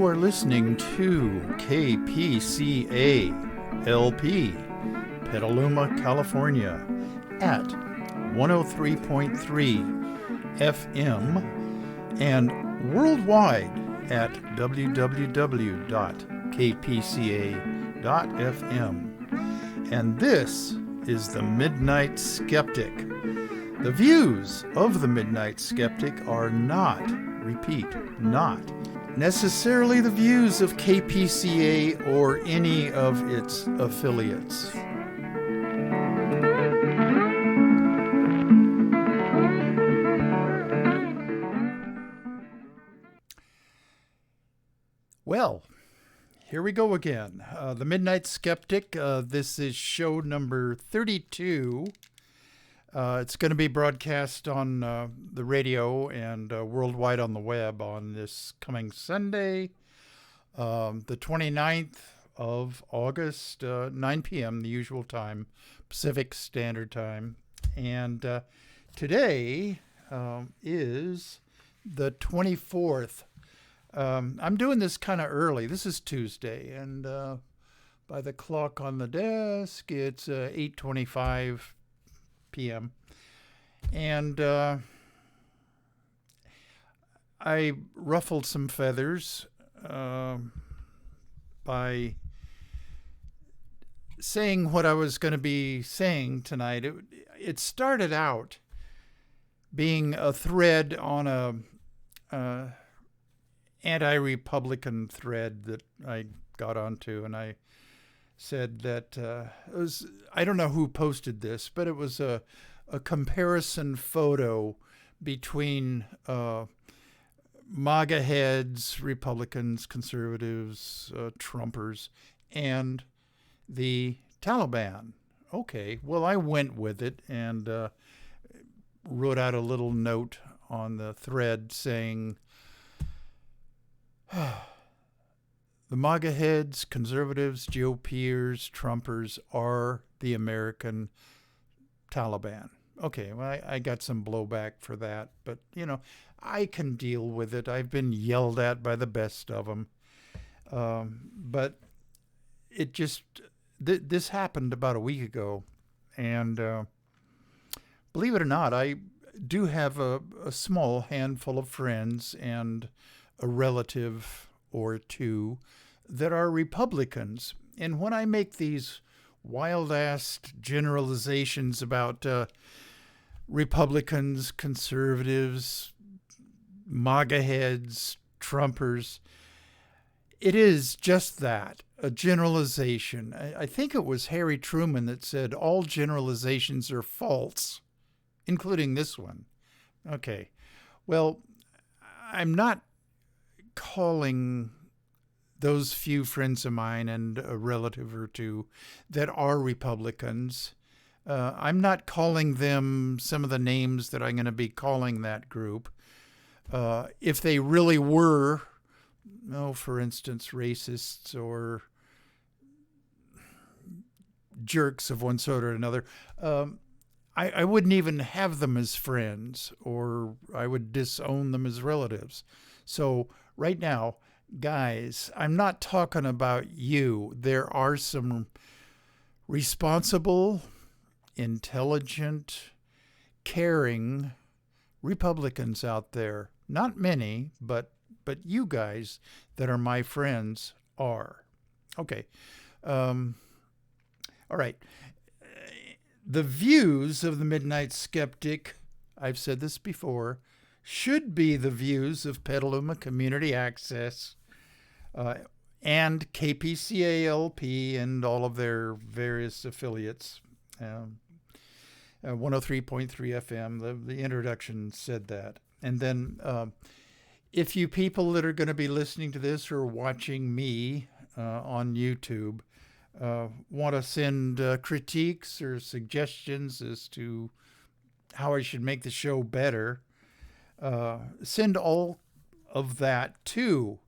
are listening to KPCA LP, Petaluma, California, at 103.3 FM and worldwide at www.kpca.fm. And this is the Midnight Skeptic. The views of the Midnight Skeptic are not, repeat, not necessarily the views of KPCA or any of its affiliates. Well, here we go again. The Midnight Skeptic. This is show number 32. It's going to be broadcast on the radio and worldwide on the web on this coming Sunday, the 29th of August, 9 p.m., the usual time, Pacific Standard Time. And today is the 24th. I'm doing this kind of early. This is Tuesday, and by the clock on the desk, it's 8:25 p.m. And I ruffled some feathers by saying what I was going to be saying tonight. It started out being a thread on a anti-Republican thread that I got onto, and I said that it was, I don't know who posted this, but it was a comparison photo between MAGA heads, Republicans, conservatives, Trumpers, and the Taliban. Okay, well, I went with it and wrote out a little note on the thread saying, the MAGA heads, conservatives, GOPers, Trumpers are the American Taliban. Okay, well, I got some blowback for that, but, you know, I can deal with it. I've been yelled at by the best of them. But it just, this happened about a week ago. And believe it or not, I do have a small handful of friends and a relative or two that are Republicans. And when I make these wild-ass generalizations about Republicans, conservatives, MAGA heads, Trumpers, it is just that, a generalization. I think it was Harry Truman that said all generalizations are false, including this one. Okay, well, I'm not calling those few friends of mine and a relative or two that are Republicans, I'm not calling them some of the names that I'm going to be calling that group. If they really were, for instance, racists or jerks of one sort or another, I wouldn't even have them as friends, or I would disown them as relatives. So right now, guys, I'm not talking about you. There are some responsible, intelligent, caring Republicans out there. Not many, but you guys that are my friends are. Okay. All right. The views of the Midnight Skeptic, I've said this before, should be the views of Petaluma Community Access and KPCA LP and all of their various affiliates. 103.3 FM, the introduction said that. And then if you people that are going to be listening to this or watching me on YouTube want to send critiques or suggestions as to how I should make the show better, send all of that to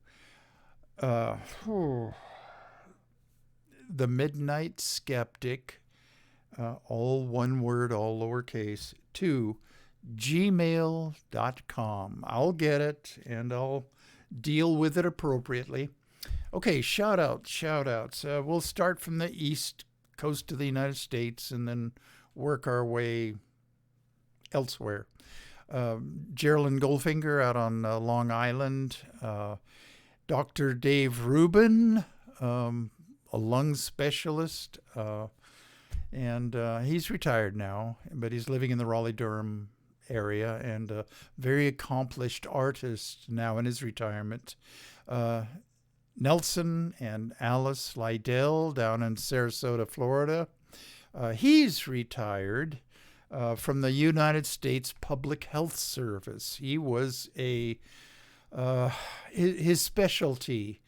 the Midnight Skeptic, all one word, all lowercase, to gmail.com. I'll get it and I'll deal with it appropriately. Okay, shout outs. We'll start from the east coast of the United States and then work our way elsewhere. Geraldine Goldfinger out on Long Island. Dr. Dave Rubin, a lung specialist, and he's retired now, but he's living in the Raleigh-Durham area and a very accomplished artist now in his retirement. Nelson and Alice Lydell down in Sarasota, Florida. He's retired from the United States Public Health Service. He was his specialty,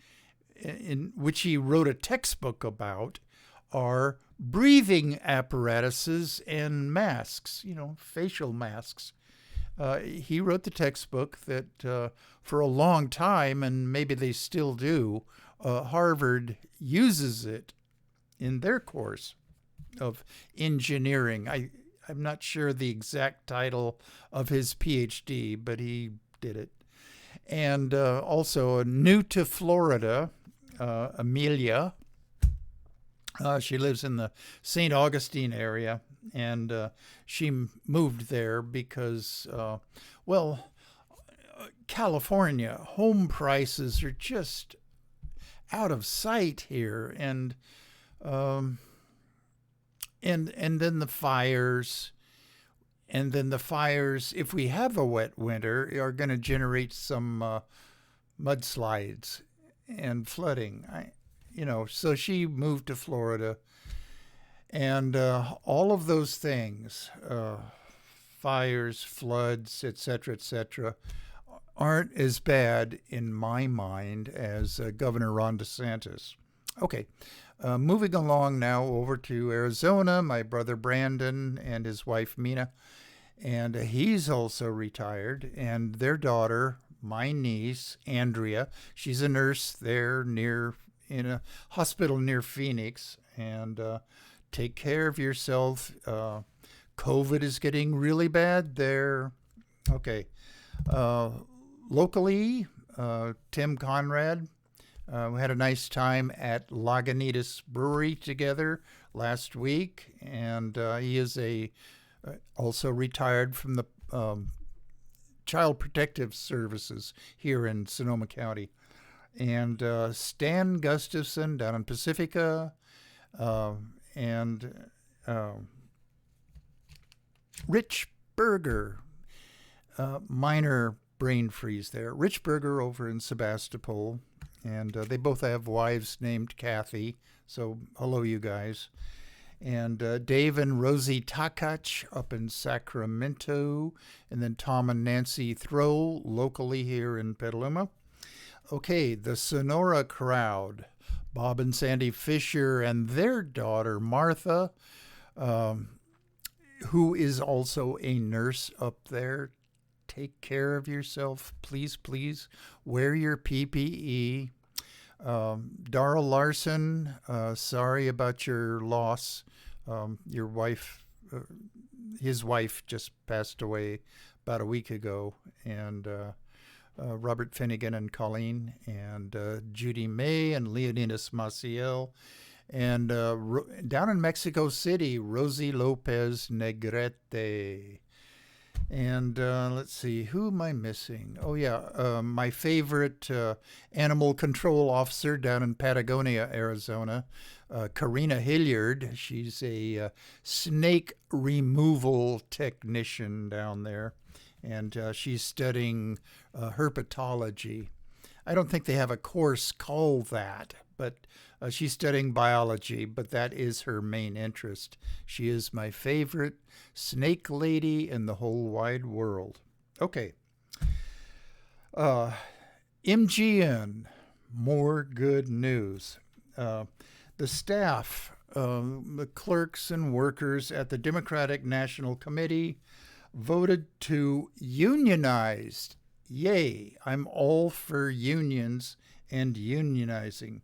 in which he wrote a textbook about, are breathing apparatuses and masks, facial masks. He wrote the textbook that for a long time, and maybe they still do, Harvard uses it in their course of engineering. I'm not sure the exact title of his PhD, but he did it. And also new to Florida, Amelia. She lives in the St. Augustine area, and she moved there because, California home prices are just out of sight here, and then the fires. And then the fires, if we have a wet winter, are going to generate some mudslides and flooding. So she moved to Florida. And all of those things, fires, floods, etc., aren't as bad in my mind as Governor Ron DeSantis. Okay, moving along now over to Arizona, my brother Brandon and his wife Mina. And he's also retired. And their daughter, my niece, Andrea, she's a nurse there in a hospital near Phoenix. And take care of yourself. COVID is getting really bad there. Okay. Locally, Tim Conrad, we had a nice time at Lagunitas Brewery together last week. And he is also retired from the Child Protective Services here in Sonoma County. And Stan Gustafson down in Pacifica, and Rich Berger, minor brain freeze there. Rich Berger over in Sebastopol, and they both have wives named Kathy, so hello you guys. And Dave and Rosie Takach up in Sacramento, and then Tom and Nancy Throw locally here in Petaluma. Okay, the Sonora crowd, Bob and Sandy Fisher and their daughter Martha, who is also a nurse up there. Take care of yourself, please, please. Wear your PPE. Darrell Larson, sorry about your loss. Your wife, his wife just passed away about a week ago, and Robert Finnegan and Colleen, and Judy May and Leonidas Maciel, and down in Mexico City, Rosie Lopez Negrete. And let's see, who am I missing? Oh, yeah, my favorite animal control officer down in Patagonia, Arizona, Karina Hilliard. She's a snake removal technician down there, and she's studying herpetology. I don't think they have a course called that, but she's studying biology, but that is her main interest. She is my favorite snake lady in the whole wide world. Okay. MGN, more good news. The staff, the clerks and workers at the Democratic National Committee voted to unionize. Yay, I'm all for unions and unionizing.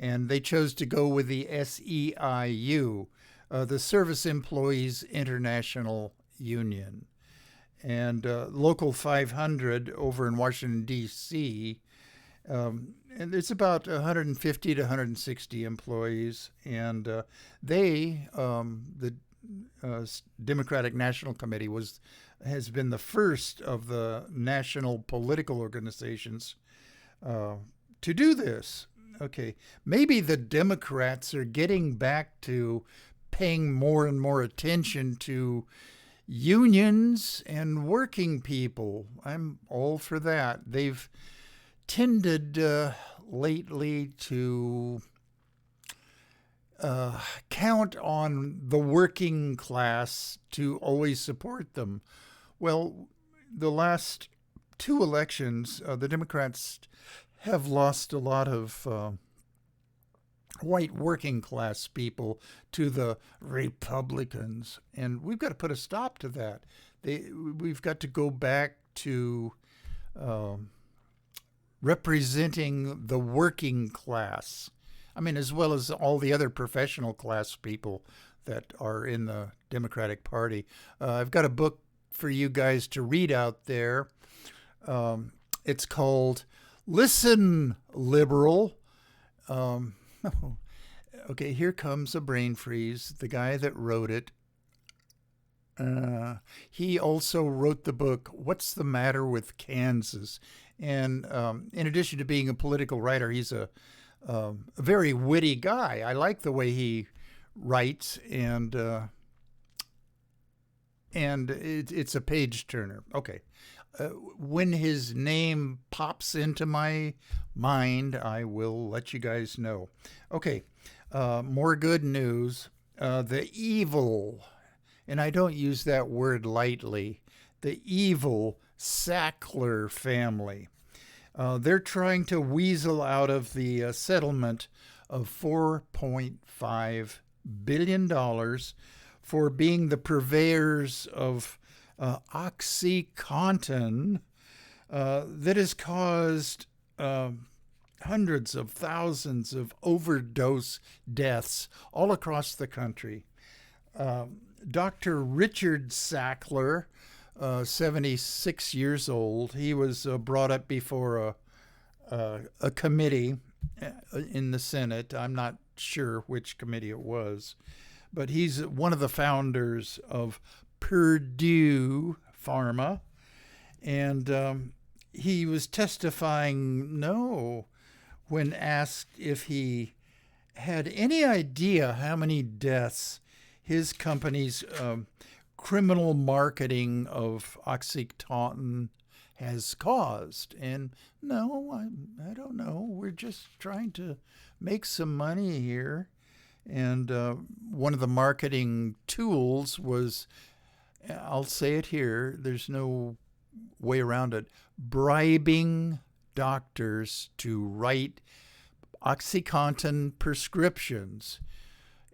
And they chose to go with the SEIU, the Service Employees International Union. And Local 500 over in Washington, D.C., And there's about 150 to 160 employees, and the Democratic National Committee has been the first of the national political organizations to do this. Okay, maybe the Democrats are getting back to paying more and more attention to unions and working people. I'm all for that. They've tended lately to count on the working class to always support them. Well, the last two elections, the Democrats have lost a lot of white working class people to the Republicans, and we've got to put a stop to that. We've got to go back to representing the working class. I mean, as well as all the other professional class people that are in the Democratic Party. I've got a book for you guys to read out there. It's called Listen, Liberal. Okay, here comes a brain freeze. The guy that wrote it, he also wrote the book, What's the Matter with Kansas? And in addition to being a political writer, he's a very witty guy. I like the way he writes, and it's a page turner. Okay. When his name pops into my mind, I will let you guys know. Okay, more good news. The evil, and I don't use that word lightly, the evil Sackler family. They're trying to weasel out of the settlement of $4.5 billion for being the purveyors of OxyContin that has caused hundreds of thousands of overdose deaths all across the country. Dr. Richard Sackler, 76 years old, he was brought up before a committee in the Senate. I'm not sure which committee it was, but he's one of the founders of Purdue Pharma, and he was testifying when asked if he had any idea how many deaths his company's criminal marketing of OxyContin has caused. And no, I don't know. We're just trying to make some money here. And one of the marketing tools was, I'll say it here, there's no way around it, bribing doctors to write OxyContin prescriptions.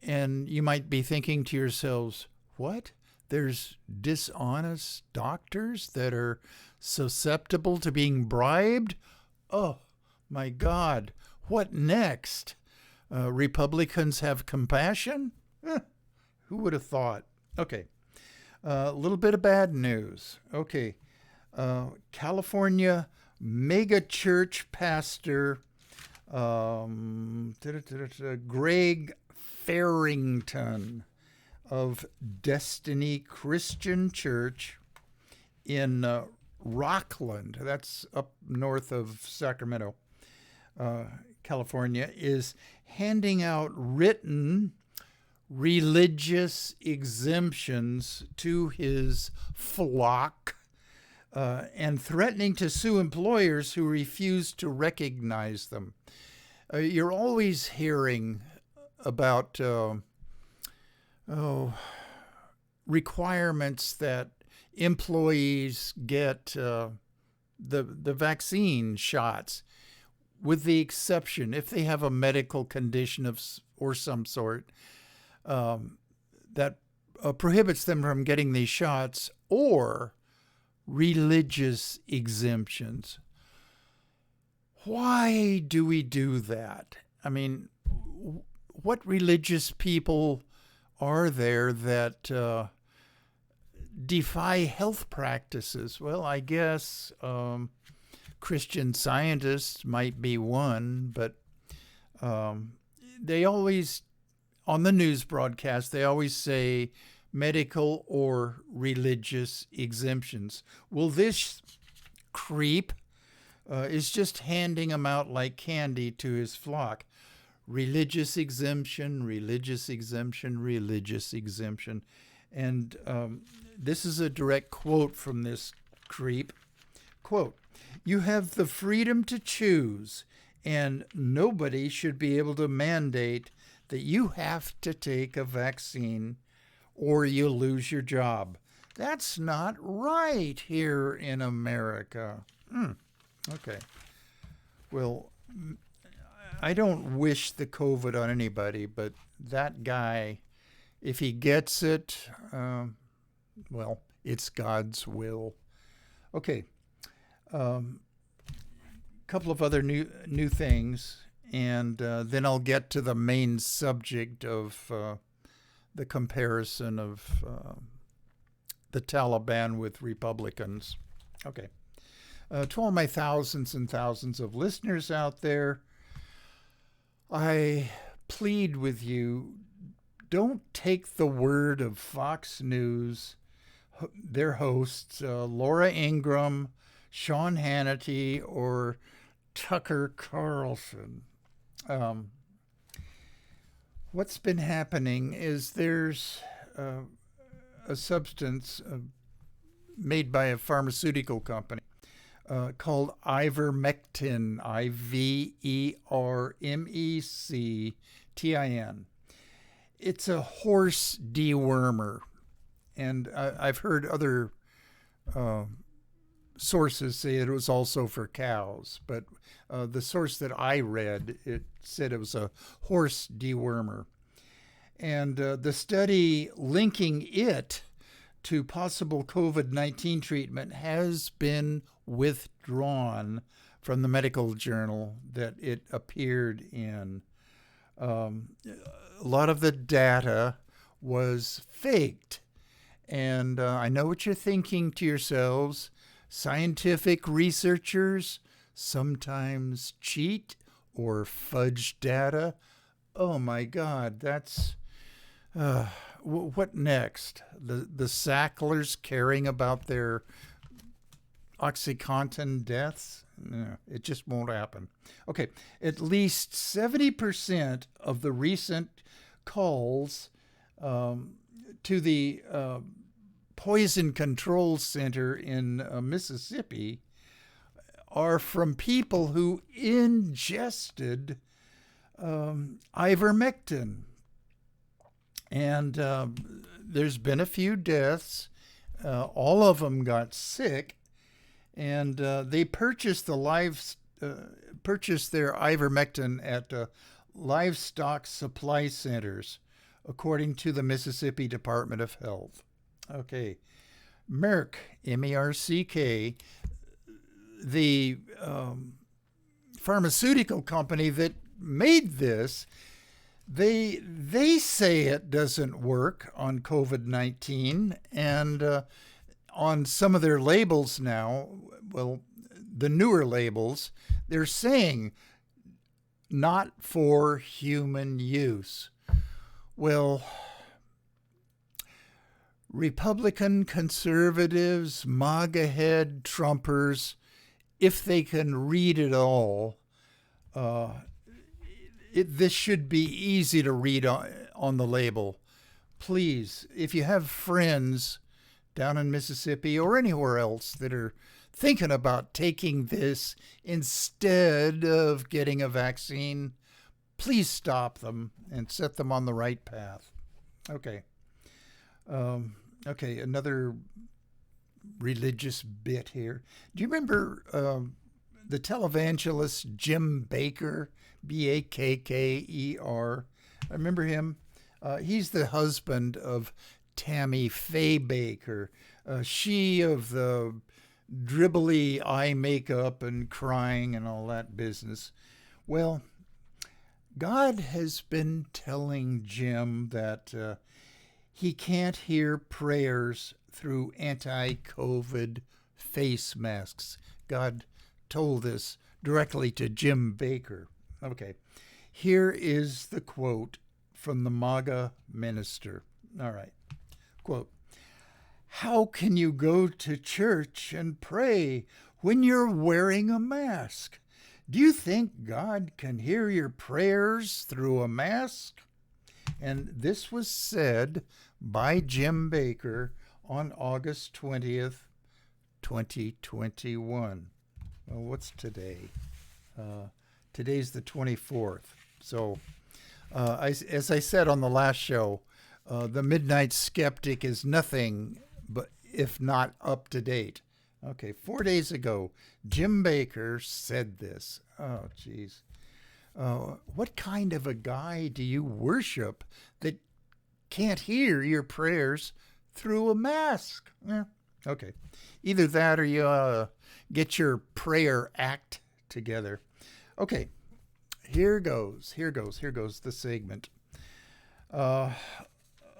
And you might be thinking to yourselves, what? There's dishonest doctors that are susceptible to being bribed? Oh, my God. What next? Republicans have compassion? Who would have thought? Okay. A little bit of bad news. Okay. California mega church pastor Greg Farrington of Destiny Christian Church in Rockland, that's up north of Sacramento, California, is handing out written religious exemptions to his flock and threatening to sue employers who refuse to recognize them. You're always hearing about requirements that employees get the vaccine shots, with the exception if they have a medical condition or some sort that prohibits them from getting these shots, or religious exemptions. Why do we do that? I mean, what religious people are there that defy health practices? Well, I guess Christian Scientists might be one, but they always, on the news broadcast, they always say medical or religious exemptions. Well, this creep is just handing them out like candy to his flock. Religious exemption, religious exemption, religious exemption. And this is a direct quote from this creep. Quote, "You have the freedom to choose, and nobody should be able to mandate that you have to take a vaccine or you lose your job. That's not right here in America." Okay. Well, I don't wish the COVID on anybody, but that guy, if he gets it, well, it's God's will. Okay. Couple of other new things, and then I'll get to the main subject of the comparison of the Taliban with Republicans. Okay. To all my thousands and thousands of listeners out there, I plead with you, don't take the word of Fox News, their hosts, Laura Ingraham, Sean Hannity, or Tucker Carlson. What's been happening is there's a substance made by a pharmaceutical company called ivermectin, ivermectin. It's a horse dewormer, and I've heard other sources say it was also for cows, but the source that I read, it said it was a horse dewormer. And the study linking it to possible COVID-19 treatment has been withdrawn from the medical journal that it appeared in. A lot of the data was faked. And I know what you're thinking to yourselves. Scientific researchers sometimes cheat or fudge data. Oh my God, that's... what next? The Sacklers caring about their OxyContin deaths? No, it just won't happen. Okay, at least 70% of the recent calls to the Poison Control Center in Mississippi are from people who ingested ivermectin. And there's been a few deaths. All of them got sick, and they purchased their ivermectin at livestock supply centers, according to the Mississippi Department of Health. Okay, Merck, M-E-R-C-K, the pharmaceutical company that made this, they say it doesn't work on COVID-19, and on some of their labels now, well, the newer labels, they're saying not for human use. Well, Republican conservatives, MAGA-head Trumpers, if they can read it all, this should be easy to read on the label. Please, if you have friends down in Mississippi or anywhere else that are thinking about taking this instead of getting a vaccine, please stop them and set them on the right path. Okay. Okay, another religious bit here. Do you remember the televangelist Jim Bakker, Bakker? I remember him. He's the husband of Tammy Faye Bakker, she of the dribbly eye makeup and crying and all that business. Well, God has been telling Jim that he can't hear prayers through anti-COVID face masks. God told this directly to Jim Baker. Okay, here is the quote from the MAGA minister. All right, quote, "How can you go to church and pray when you're wearing a mask? Do you think God can hear your prayers through a mask?" And this was said by Jim Baker on August 20th, 2021. Well, what's today? Today's the 24th. So, as I said on the last show, the Midnight Skeptic is nothing but if not up to date. Okay, 4 days ago, Jim Baker said this. Oh, geez. What kind of a guy do you worship that can't hear your prayers through a mask? Okay. Either that or you get your prayer act together. Okay. Here goes the segment of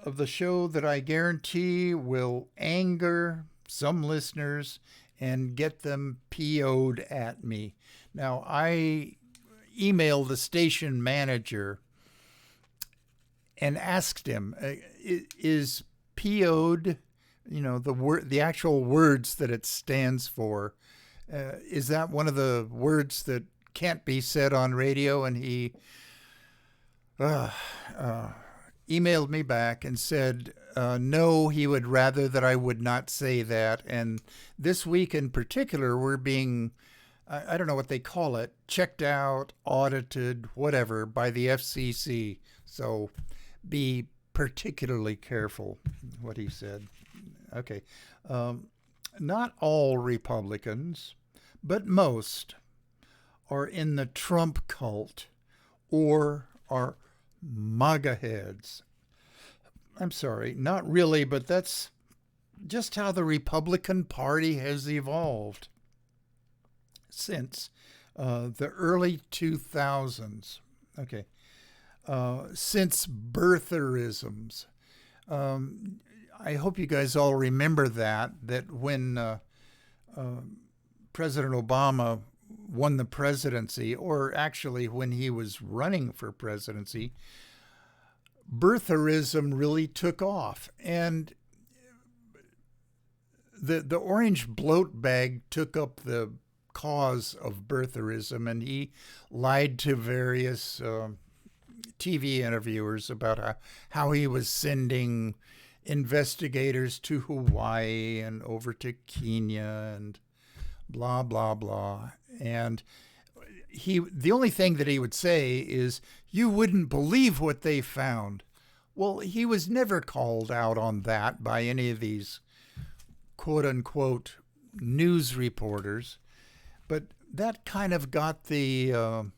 the show that I guarantee will anger some listeners and get them PO'd at me. Now, I emailed the station manager and asked him, is PO'd, the actual words that it stands for, is that one of the words that can't be said on radio? And he emailed me back and said, no, he would rather that I would not say that. And this week in particular, we're being, I don't know what they call it, checked out, audited, whatever, by the FCC. So be particularly careful, what he said. Okay. Not all Republicans, but most are in the Trump cult or are MAGA heads. I'm sorry, not really, but that's just how the Republican Party has evolved since the early 2000s. Okay. Since birtherisms. I hope you guys all remember that when President Obama won the presidency, or actually when he was running for presidency, birtherism really took off. And the orange bloat bag took up the cause of birtherism, and he lied to various TV interviewers about how he was sending investigators to Hawaii and over to Kenya and blah, blah, blah. And the only thing that he would say is, you wouldn't believe what they found. Well, he was never called out on that by any of these quote unquote news reporters. But that kind of got the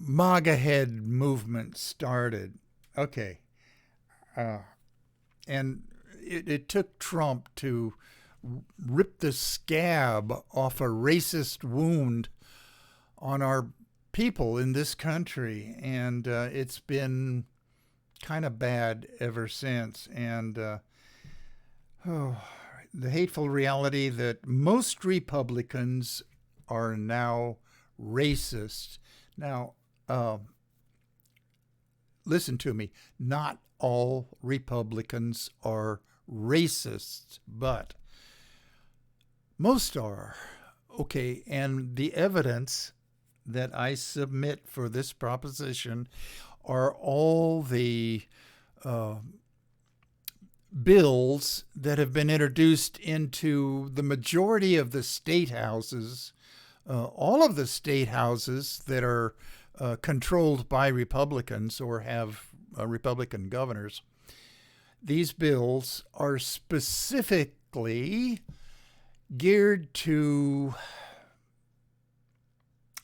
MAGA head movement started. Okay. And it took Trump to rip the scab off a racist wound on our people in this country. And it's been kind of bad ever since. And the hateful reality that most Republicans are now racist. Now, listen to me. Not all Republicans are racists, but most are. Okay, and the evidence that I submit for this proposition are all the bills that have been introduced into the majority of the state houses, all of the state houses that are controlled by Republicans or have Republican governors. These bills are specifically geared to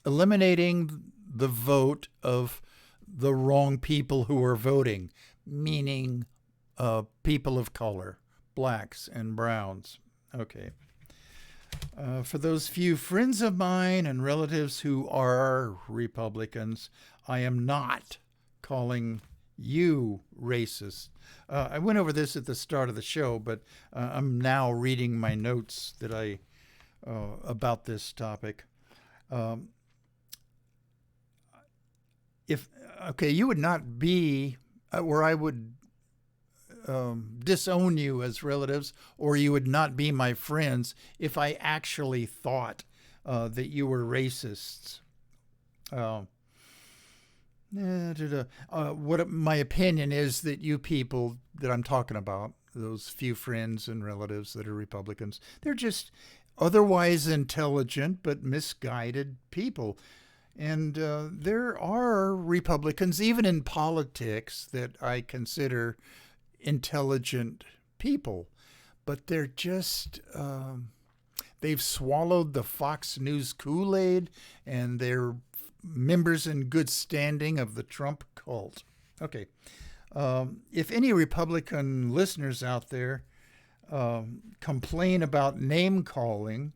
eliminating the vote of the wrong people who are voting, meaning people of color, blacks and browns. Okay. For those few friends of mine and relatives who are Republicans, I am not calling You racist. I went over this at the start of the show, but I'm now reading my notes that I about this topic. Um, if okay, you would not be where I would disown you as relatives, or you would not be my friends if I actually thought that you were racists. Uh, what my opinion is that you people that I'm talking about, those few friends and relatives that are Republicans, they're just otherwise intelligent but misguided people. And there are Republicans, even in politics, that I consider intelligent people, but they're just they've swallowed the Fox News Kool-Aid, and they're members in good standing of the Trump cult. Okay. If any Republican listeners out there complain about name calling,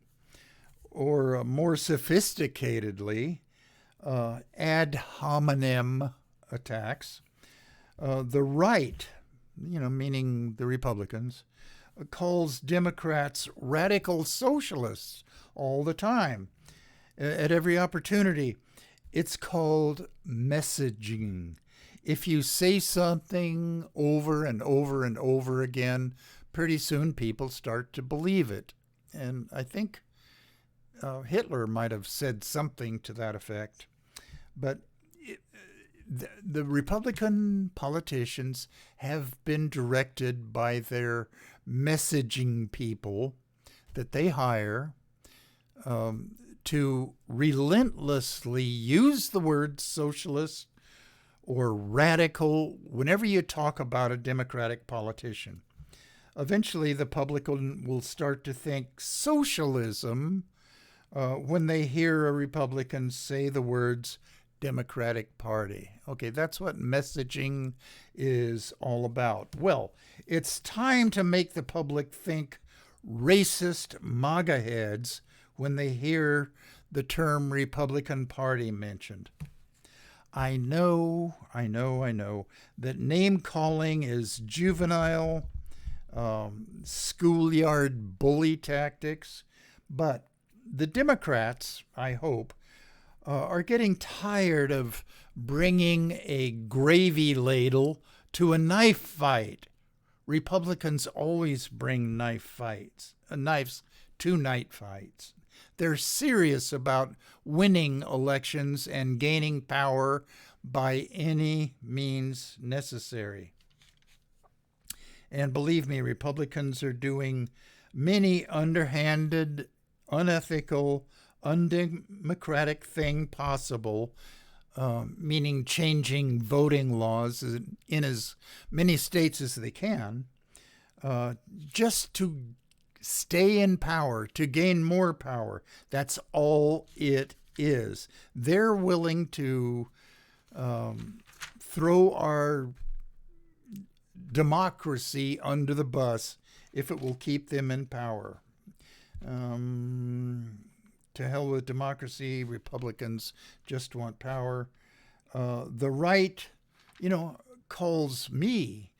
or more sophisticatedly, ad hominem attacks, the right, meaning the Republicans, calls Democrats radical socialists all the time, at every opportunity. It's called messaging. If you say something over and over and over again, pretty soon people start to believe it. And I think Hitler might have said something to that effect. But the Republican politicians have been directed by their messaging people that they hire to relentlessly use the word socialist or radical whenever you talk about a Democratic politician. Eventually, the public will start to think socialism when they hear a Republican say the words Democratic Party. Okay, that's what messaging is all about. Well, it's time to make the public think racist MAGA heads when they hear the term Republican Party mentioned. I know that name calling is juvenile, schoolyard bully tactics, but the Democrats, I hope, are getting tired of bringing a gravy ladle to a knife fight. Republicans always bring knives to knife fights. They're serious about winning elections and gaining power by any means necessary. And believe me, Republicans are doing many underhanded, unethical, undemocratic thing possible, meaning changing voting laws in as many states as they can, just to stay in power, to gain more power. That's all it is. They're willing to throw our democracy under the bus if it will keep them in power. To hell with democracy. Republicans just want power. The right, calls me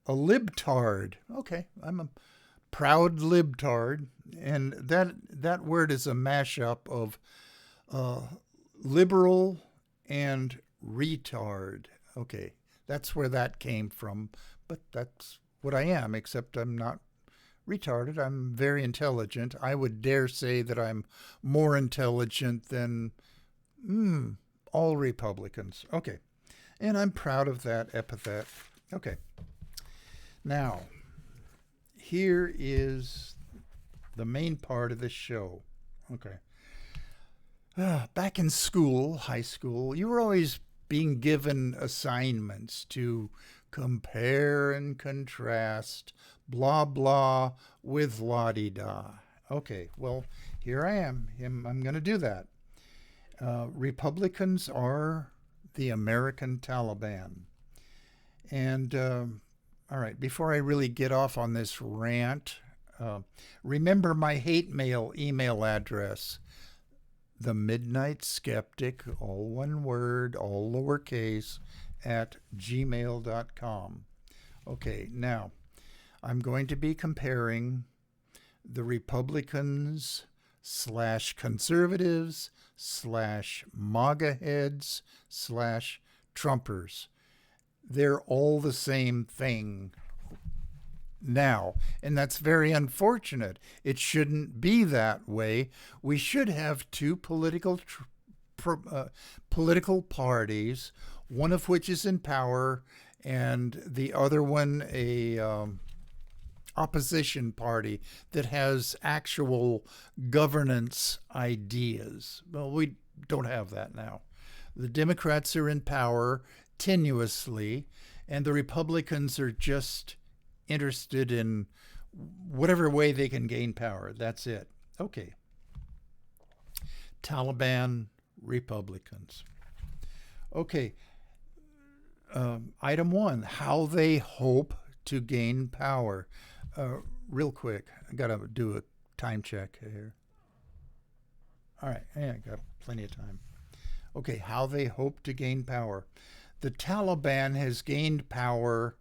a libtard. Okay, I'm a proud libtard, and that word is a mashup of liberal and retard. Okay, that's where that came from, but that's what I am, except I'm not retarded. I'm very intelligent. I would dare say that I'm more intelligent than all Republicans. Okay, and I'm proud of that epithet. Okay, now here is the main part of the show. Okay. Back in school, high school, you were always being given assignments to compare and contrast blah, blah with la-di-da. Okay, well, here I am. I'm going to do that. Republicans are the American Taliban. And, all right, before I really get off on this rant, remember my hate mail email address, The Midnight Skeptic, all one word, all lowercase, gmail.com. Okay, now I'm going to be comparing the Republicans / conservatives / MAGA heads / Trumpers. They're all the same thing now, and that's very unfortunate. It shouldn't be that way. We should have two political parties, one of which is in power and the other one a opposition party that has actual governance ideas. Well, we don't have that now. The Democrats are in power tenuously, and the Republicans are just interested in whatever way they can gain power. That's it. Okay. Taliban, Republicans. Okay. Item 1, how they hope to gain power. Real quick, I got to do a time check here. All right, yeah, I got plenty of time. Okay, how they hope to gain power. The Taliban has gained power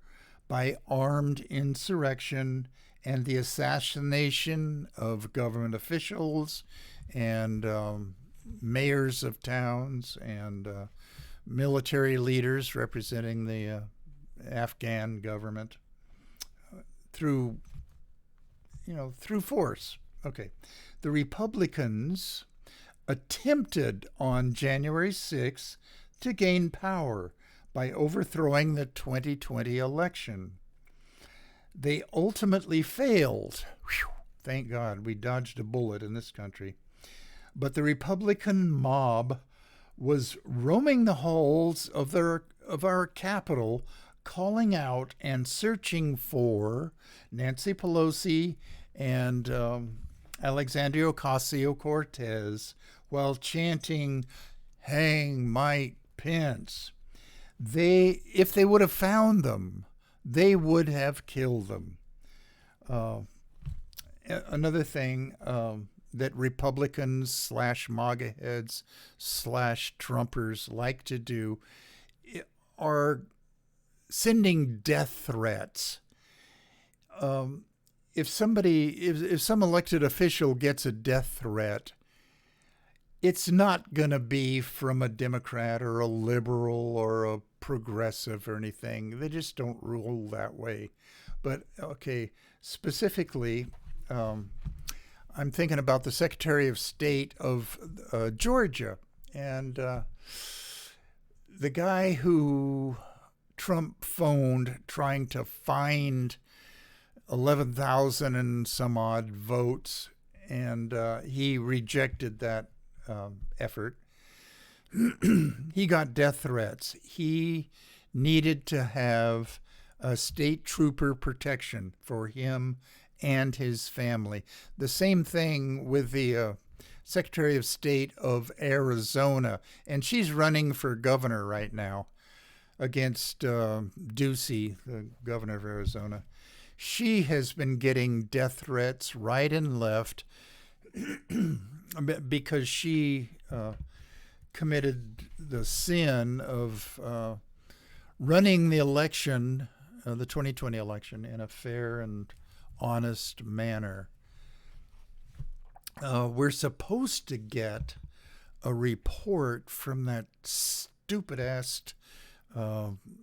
by armed insurrection and the assassination of government officials and mayors of towns and military leaders representing the Afghan government through force. Okay. The Republicans attempted on January 6th to gain power by overthrowing the 2020 election. They ultimately failed. Whew, thank God we dodged a bullet in this country. But the Republican mob was roaming the halls of our capital, calling out and searching for Nancy Pelosi and Alexandria Ocasio-Cortez while chanting, "Hang Mike Pence." If they would have found them, they would have killed them. Another thing that Republicans / MAGA heads / Trumpers like to do are sending death threats. If some elected official gets a death threat, it's not going to be from a Democrat or a liberal or a progressive or anything. They just don't rule that way. But okay, specifically, I'm thinking about the Secretary of State of Georgia, and the guy who Trump phoned trying to find 11,000 and some odd votes, and he rejected that effort. He got death threats. He needed to have a state trooper protection for him and his family. The same thing with the Secretary of State of Arizona, and she's running for governor right now against Ducey, the governor of Arizona. She has been getting death threats right and left because she committed the sin of running the election, the 2020 election, in a fair and honest manner. We're supposed to get a report from that stupid-ass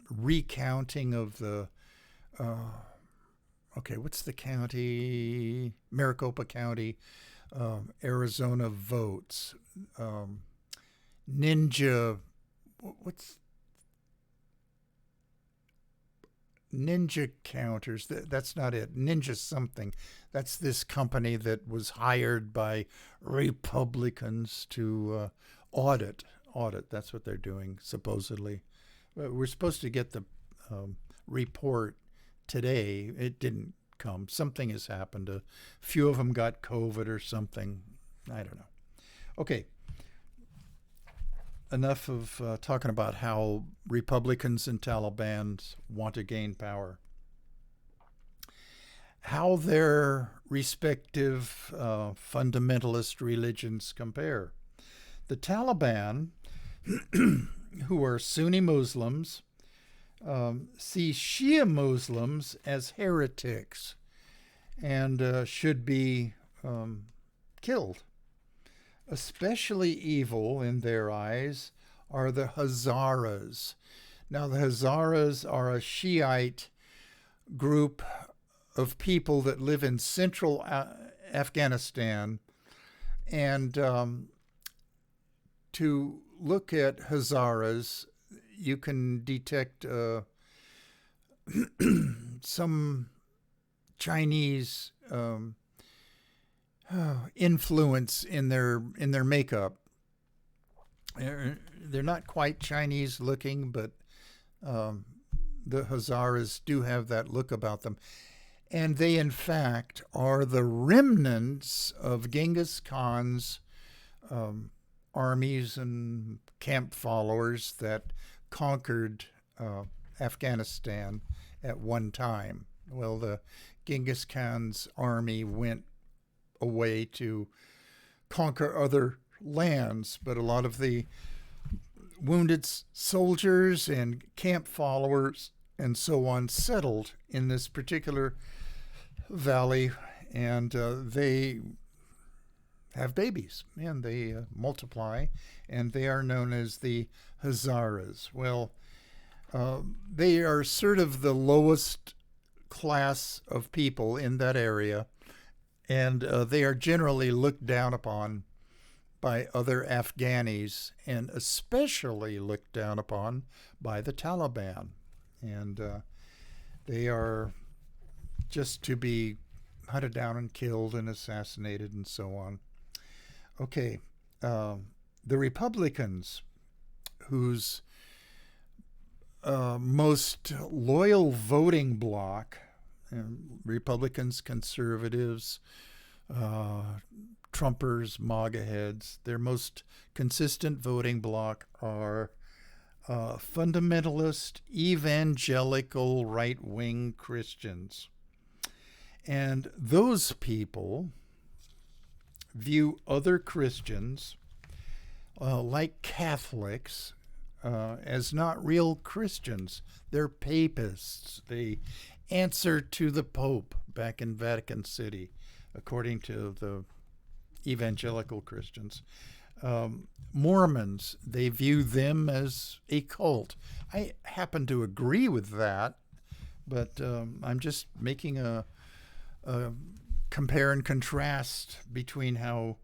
recounting of the, what's the county? Maricopa County, Arizona votes. Ninja counters. That's not it. Ninja something. That's this company that was hired by Republicans to audit. That's what they're doing, supposedly. We're supposed to get the report today. It didn't come. Something has happened. A few of them got COVID or something. I don't know. Okay. Enough of talking about how Republicans and Taliban want to gain power. How their respective fundamentalist religions compare. The Taliban, who are Sunni Muslims, see Shia Muslims as heretics and should be killed. Especially evil in their eyes are the Hazaras. Now, the Hazaras are a Shiite group of people that live in central Afghanistan. And to look at Hazaras, you can detect some Chinese influence in their makeup. They're not quite Chinese looking, but the Hazaras do have that look about them. And they, in fact, are the remnants of Genghis Khan's armies and camp followers that conquered Afghanistan at one time. Well, the Genghis Khan's army went away to conquer other lands, but a lot of the wounded soldiers and camp followers and so on settled in this particular valley, and they have babies and they multiply, and they are known as the Hazaras. Well, they are sort of the lowest class of people in that area, and they are generally looked down upon by other Afghanis, and especially looked down upon by the Taliban. And they are just to be hunted down and killed and assassinated and so on. Okay, the Republicans, whose most loyal voting bloc, Republicans, conservatives, Trumpers, MAGA heads, their most consistent voting bloc are fundamentalist, evangelical, right-wing Christians. And those people view other Christians, like Catholics, as not real Christians. They're papists. They answer to the Pope back in Vatican City, according to the evangelical Christians. Mormons, they view them as a cult. I happen to agree with that, but I'm just making a compare and contrast between how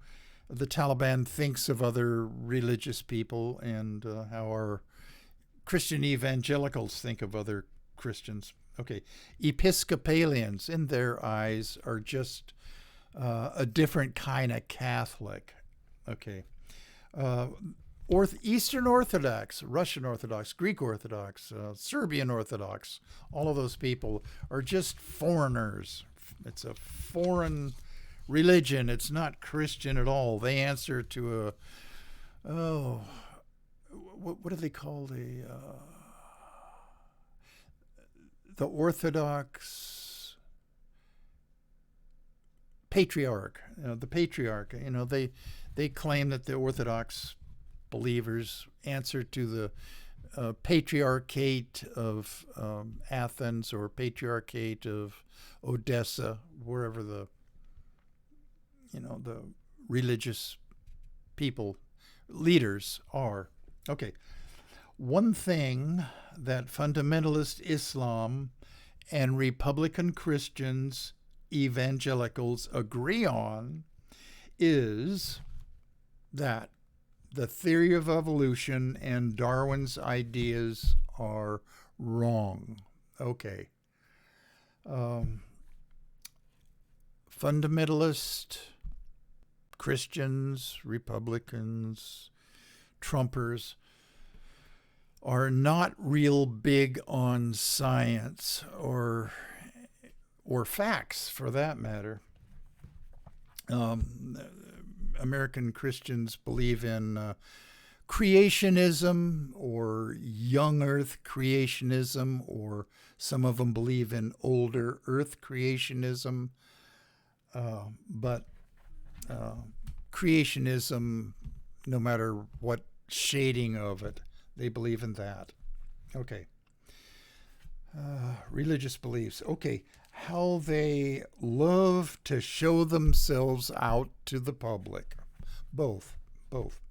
the Taliban thinks of other religious people and how our Christian evangelicals think of other Christians. Okay, Episcopalians, in their eyes, are just a different kind of Catholic. Okay. Eastern Orthodox, Russian Orthodox, Greek Orthodox, Serbian Orthodox, all of those people are just foreigners. It's a foreign religion. It's not Christian at all. They answer to what do they call the Orthodox patriarch, the patriarch. They claim that the Orthodox believers answer to the patriarchate of Athens or patriarchate of Odessa, wherever the religious people, leaders are. Okay. One thing that fundamentalist Islam and Republican Christians, evangelicals, agree on is that the theory of evolution and Darwin's ideas are wrong. Okay. Fundamentalist Christians, Republicans, Trumpers are not real big on science or facts, for that matter. American Christians believe in creationism or young earth creationism, or some of them believe in older earth creationism. But creationism, no matter what shading of it, they believe in that. Okay. Religious beliefs. Okay. How they love to show themselves out to the public. Both. Both.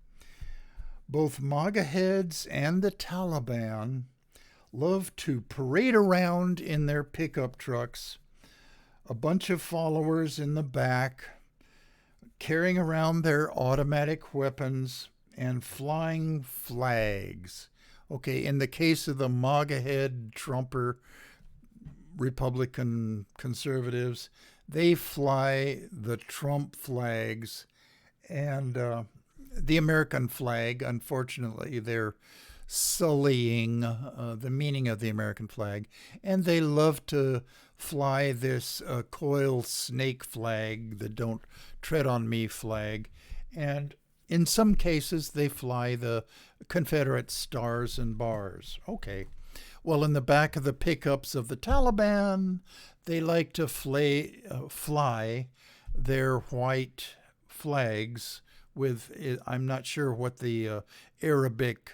Both MAGA heads and the Taliban love to parade around in their pickup trucks, a bunch of followers in the back, carrying around their automatic weapons and flying flags. Okay, in the case of the MAGA head Trumper Republican conservatives, they fly the Trump flags and the American flag. Unfortunately, they're sullying the meaning of the American flag, and they love to fly this coil snake flag, the "Don't Tread on Me" flag, and in some cases they fly the Confederate stars and bars. Okay. Well, in the back of the pickups of the Taliban, they like to fly their white flags with, I'm not sure what the Arabic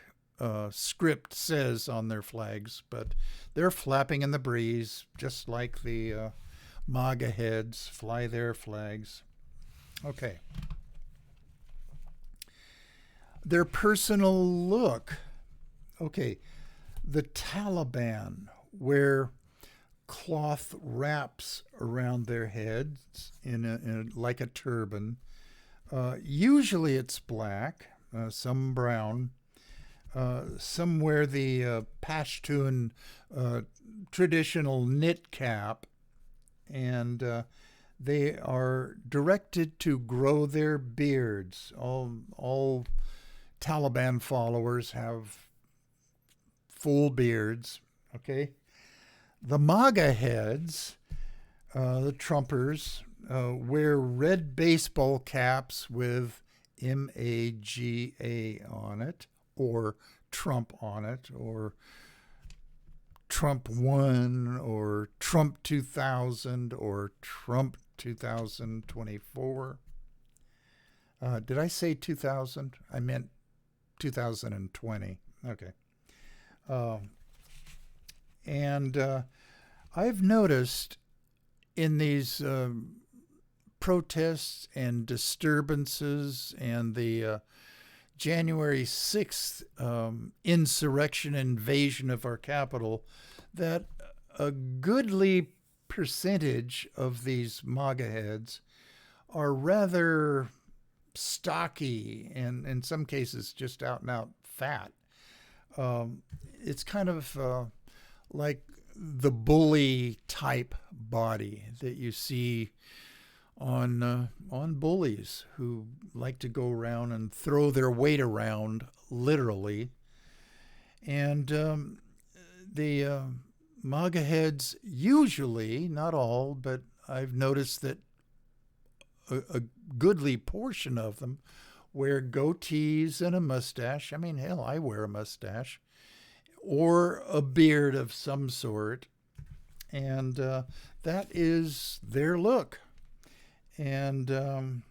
script says on their flags, but they're flapping in the breeze just like the MAGA heads fly their flags. Okay. Their personal look. Okay. The Taliban wear cloth wraps around their heads like a turban. Usually it's black, some brown. Some wear the Pashtun traditional knit cap, and they are directed to grow their beards. All Taliban followers have full beards. Okay, the MAGA heads, the Trumpers, wear red baseball caps with MAGA on it, or Trump on it, or Trump 1, or Trump 2000, or Trump 2024. Did I say 2000? I meant 2020. Okay. And I've noticed in these protests and disturbances and the January 6th insurrection invasion of our capital that a goodly percentage of these MAGA heads are rather stocky and in some cases just out and out fat. It's kind of like the bully type body that you see on bullies who like to go around and throw their weight around, literally. And the MAGA heads usually, not all, but I've noticed that a goodly portion of them wear goatees and a mustache. I mean, hell, I wear a mustache. Or a beard of some sort. And that is their look. And and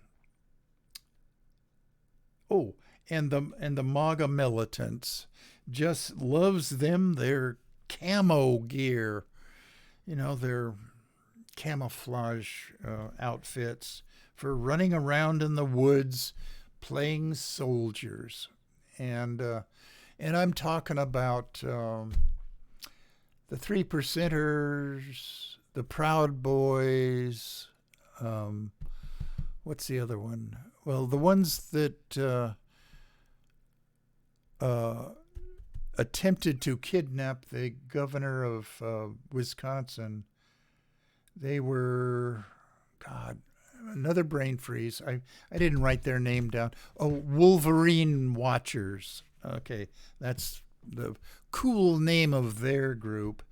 the MAGA militants just loves them their camo gear, their camouflage outfits for running around in the woods playing soldiers. And I'm talking about the 3%ers, the Proud Boys. What's the other one? Well, the ones that attempted to kidnap the governor of Wisconsin. They were, God, another brain freeze. I didn't write their name down. Oh, Wolverine Watchers. Okay, that's the cool name of their group.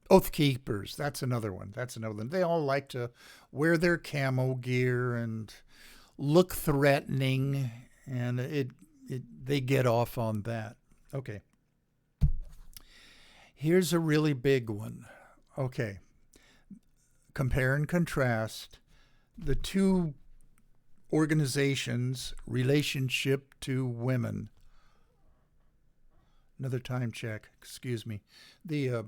Oath Keepers. That's another one. They all like to wear their camo gear and look threatening, and they get off on that. Okay. Here's a really big one. Okay. Compare and contrast the two organizations' relationship to women. Another time check. Excuse me. The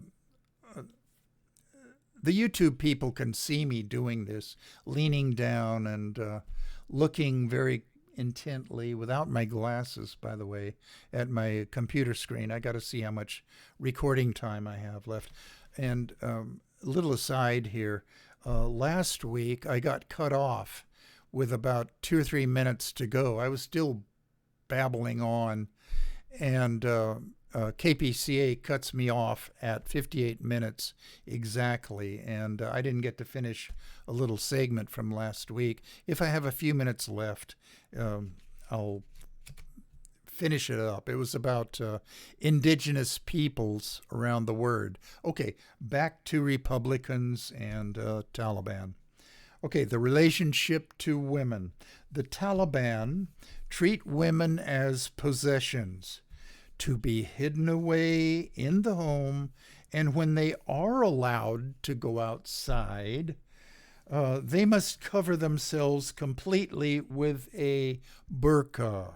the YouTube people can see me doing this, leaning down and looking very intently, without my glasses, by the way, at my computer screen. I got to see how much recording time I have left. And a little aside here, last week I got cut off with about 2 or 3 minutes to go. I was still babbling on, and KPCA cuts me off at 58 minutes exactly, and I didn't get to finish a little segment from last week. If I have a few minutes left, I'll finish it up. It was about indigenous peoples around the world. Okay, back to Republicans and Taliban. Okay, the relationship to women. The Taliban treat women as possessions to be hidden away in the home, and when they are allowed to go outside, they must cover themselves completely with a burqa.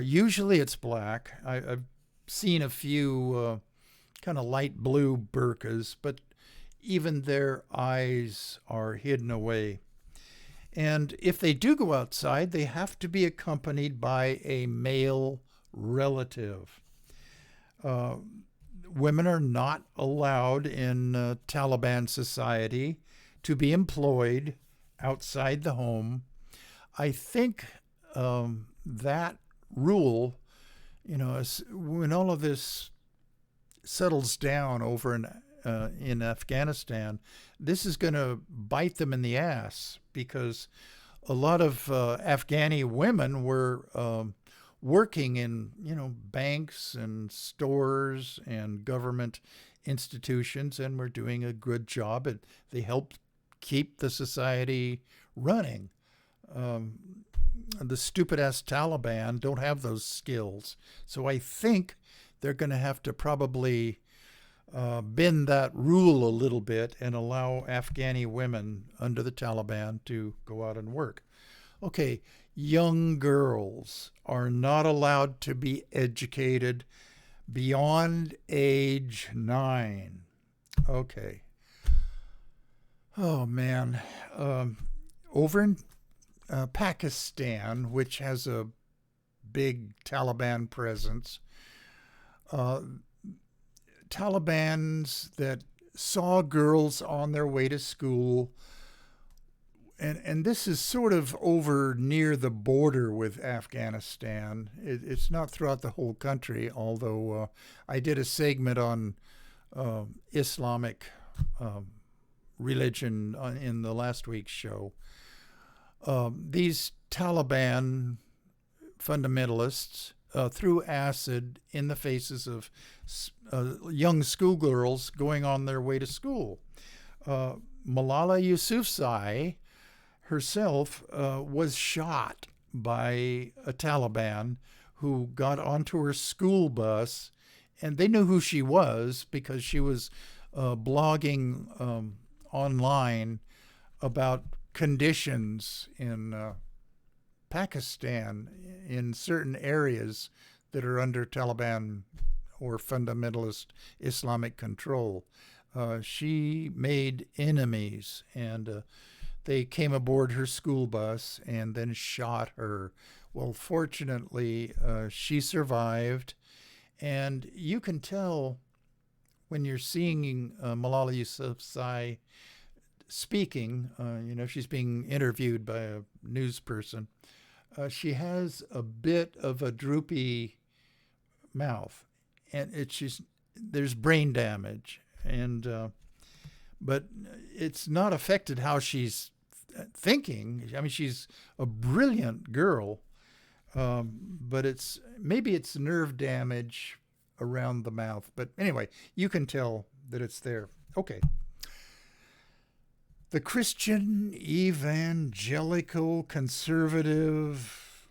Usually it's black. I've seen a few kind of light blue burqas, but even their eyes are hidden away. And if they do go outside, they have to be accompanied by a male relative. Women are not allowed in Taliban society to be employed outside the home. I think that rule, when all of this settles down over in Afghanistan, this is going to bite them in the ass, because a lot of Afghani women were working in, banks and stores and government institutions, and were doing a good job. They helped keep the society running. The stupid-ass Taliban don't have those skills. So I think they're going to have to probably bend that rule a little bit and allow Afghani women under the Taliban to go out and work. Okay, young girls are not allowed to be educated beyond age 9. Okay. Oh, man. Over in Pakistan, which has a big Taliban presence, Talibans that saw girls on their way to school, and this is sort of over near the border with Afghanistan. It's not throughout the whole country, although I did a segment on Islamic religion in the last week's show. These Taliban fundamentalists threw acid in the faces of young schoolgirls going on their way to school. Malala Yousafzai herself was shot by a Taliban who got onto her school bus, and they knew who she was because she was blogging online about conditions in Pakistan in certain areas that are under Taliban or fundamentalist Islamic control. She made enemies, and they came aboard her school bus and then shot her. Well, fortunately, she survived, and you can tell when you're seeing Malala Yousafzai speaking, she's being interviewed by a news person. She has a bit of a droopy mouth, and there's brain damage, and but it's not affected how she's thinking. I mean, she's a brilliant girl, but maybe it's nerve damage around the mouth. But anyway, you can tell that it's there. Okay. The Christian evangelical conservative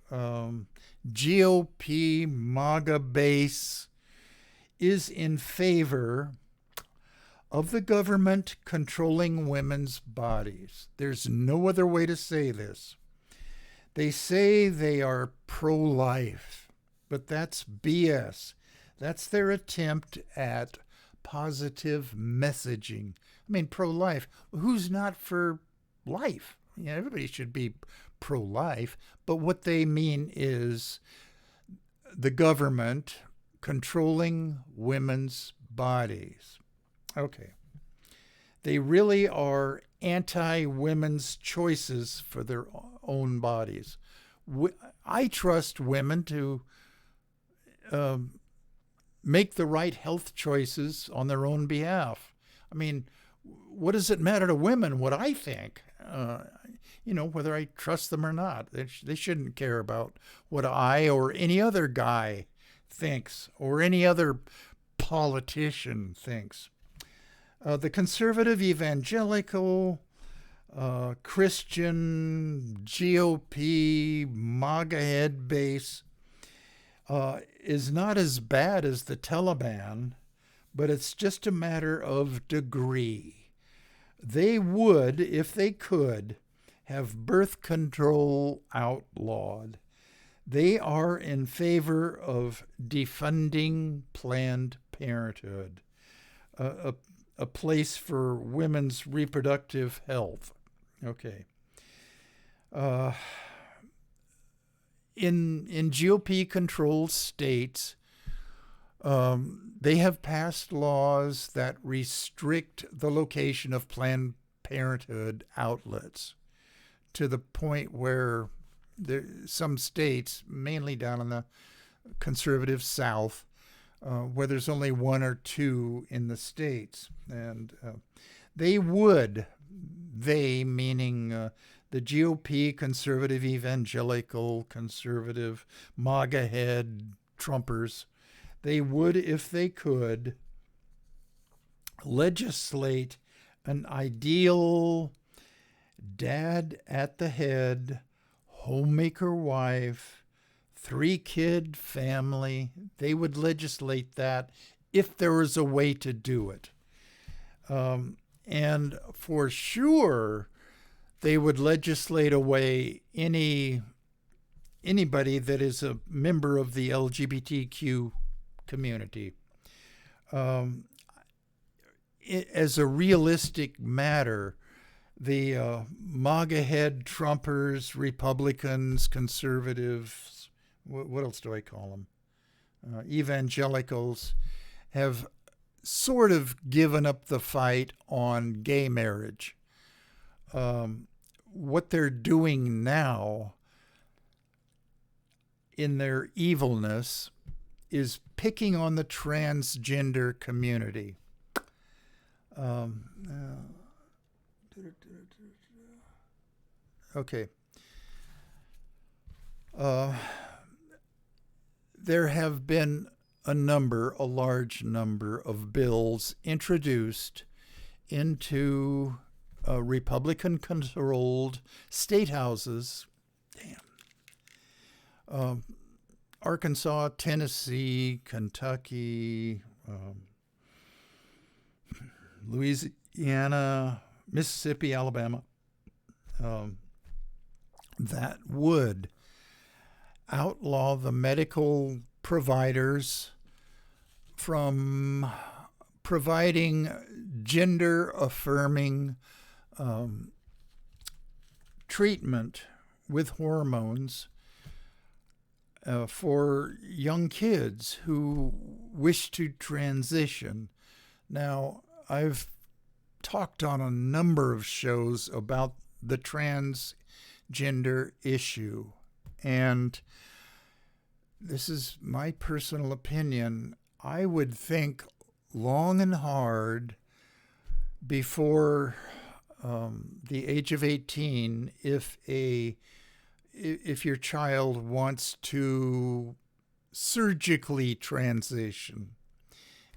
GOP MAGA base is in favor of the government controlling women's bodies. There's no other way to say this. They say they are pro-life, but that's BS. That's their attempt at positive messaging. I mean, pro-life. Who's not for life? Everybody should be pro-life. But what they mean is the government controlling women's bodies. Okay. They really are anti-women's choices for their own bodies. I trust women to make the right health choices on their own behalf. I mean, what does it matter to women what I think? Whether I trust them or not. They shouldn't care about what I or any other guy thinks or any other politician thinks. The conservative evangelical, Christian, GOP, MAGA head base is not as bad as the Taliban, but it's just a matter of degree. They would, if they could, have birth control outlawed. They are in favor of defunding Planned Parenthood, a place for women's reproductive health. Okay. In GOP-controlled states, they have passed laws that restrict the location of Planned Parenthood outlets to the point where some states, mainly down in the conservative South, where there's only one or two in the states. And they meaning the GOP, conservative, evangelical, conservative, MAGA head Trumpers, they would, if they could, legislate an ideal dad at the head, homemaker wife, 3-kid family. They would legislate that if there was a way to do it. And for sure, they would legislate away anybody that is a member of the LGBTQ community. As a realistic matter, the MAGA head Trumpers, Republicans, conservatives, what else do I call them? Evangelicals have sort of given up the fight on gay marriage. What they're doing now in their evilness is picking on the transgender community. Okay. There have been a large number of bills introduced into Republican-controlled state houses. Arkansas, Tennessee, Kentucky, Louisiana, Mississippi, Alabama, that would outlaw the medical providers from providing gender-affirming treatment with hormones for young kids who wish to transition. Now, I've talked on a number of shows about the transgender issue, and this is my personal opinion. I would think long and hard before the age of 18 if your child wants to surgically transition.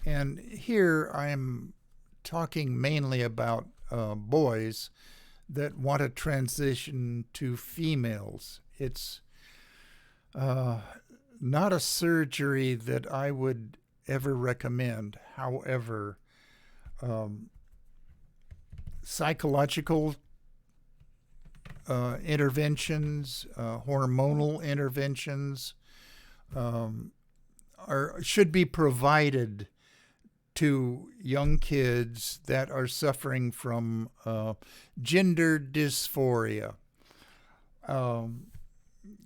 And here I'm talking mainly about boys that want to transition to females. It's not a surgery that I would ever recommend. However, psychological interventions, hormonal interventions should be provided to young kids that are suffering from gender dysphoria.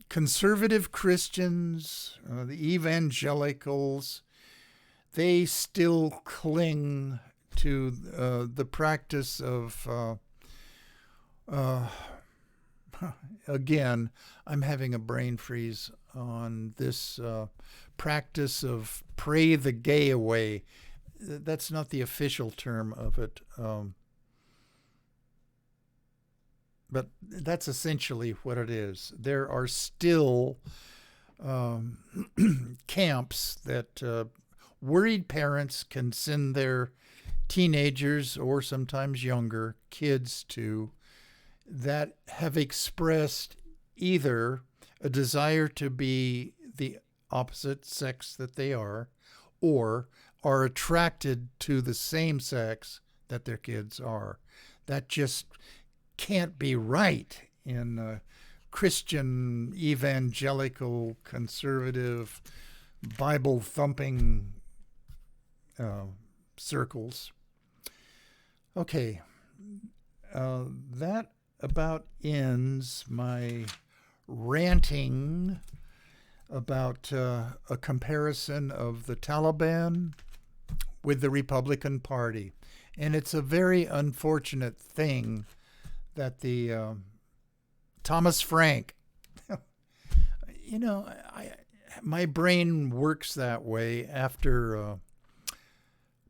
Conservative Christians, the evangelicals, they still cling to the practice of, again, I'm having a brain freeze on this practice of pray the gay away. That's not the official term of it. But that's essentially what it is. There are still camps that worried parents can send their teenagers or sometimes younger kids to, that have expressed either a desire to be the opposite sex that they are or attracted to the same sex that their kids are. That just can't be right in Christian, evangelical, conservative, Bible-thumping circles. Okay, that about ends my ranting about a comparison of the Taliban with the Republican Party. And it's a very unfortunate thing that the Thomas Frank, my brain works that way after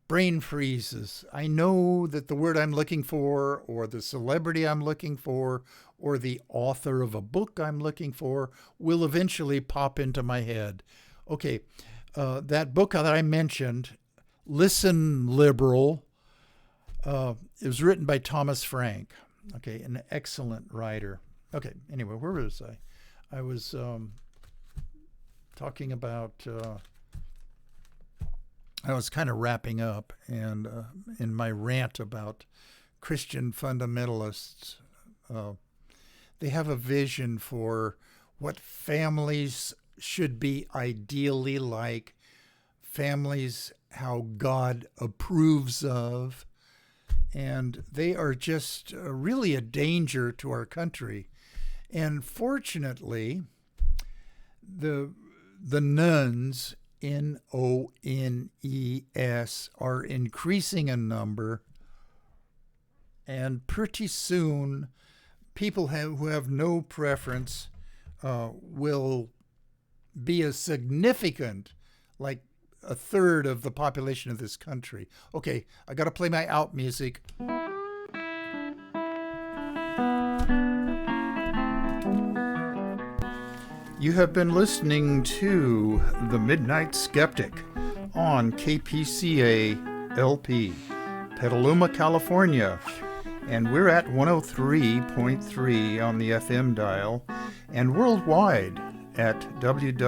brain freezes. I know that the word I'm looking for, or the celebrity I'm looking for, or the author of a book I'm looking for will eventually pop into my head. Okay, that book that I mentioned, Listen Liberal, it was written by Thomas Frank. Okay, an excellent writer. Okay, anyway, where was I? I was talking about, I was kind of wrapping up and in my rant about Christian fundamentalists. They have a vision for what families should be ideally like, families how God approves of, and they are just really a danger to our country. And fortunately, the nuns, N-O-N-E-S, are increasing in number, and pretty soon people who have no preference will be as significant, like a third of the population of this country. Okay, I got to play my out music. You have been listening to The Midnight Skeptic on KPCA LP, Petaluma, California. And we're at 103.3 on the FM dial and worldwide at www.kpca.fm.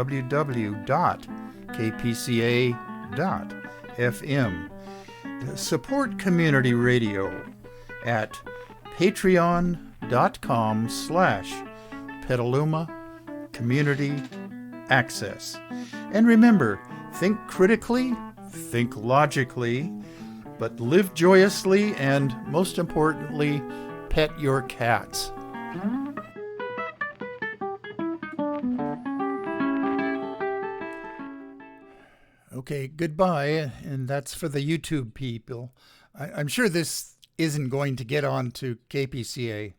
Support community radio at patreon.com/Petaluma Community Access. And remember, think critically, think logically, but live joyously, and most importantly, pet your cats. Okay, goodbye, and that's for the YouTube people. I'm sure this isn't going to get on to KPCA.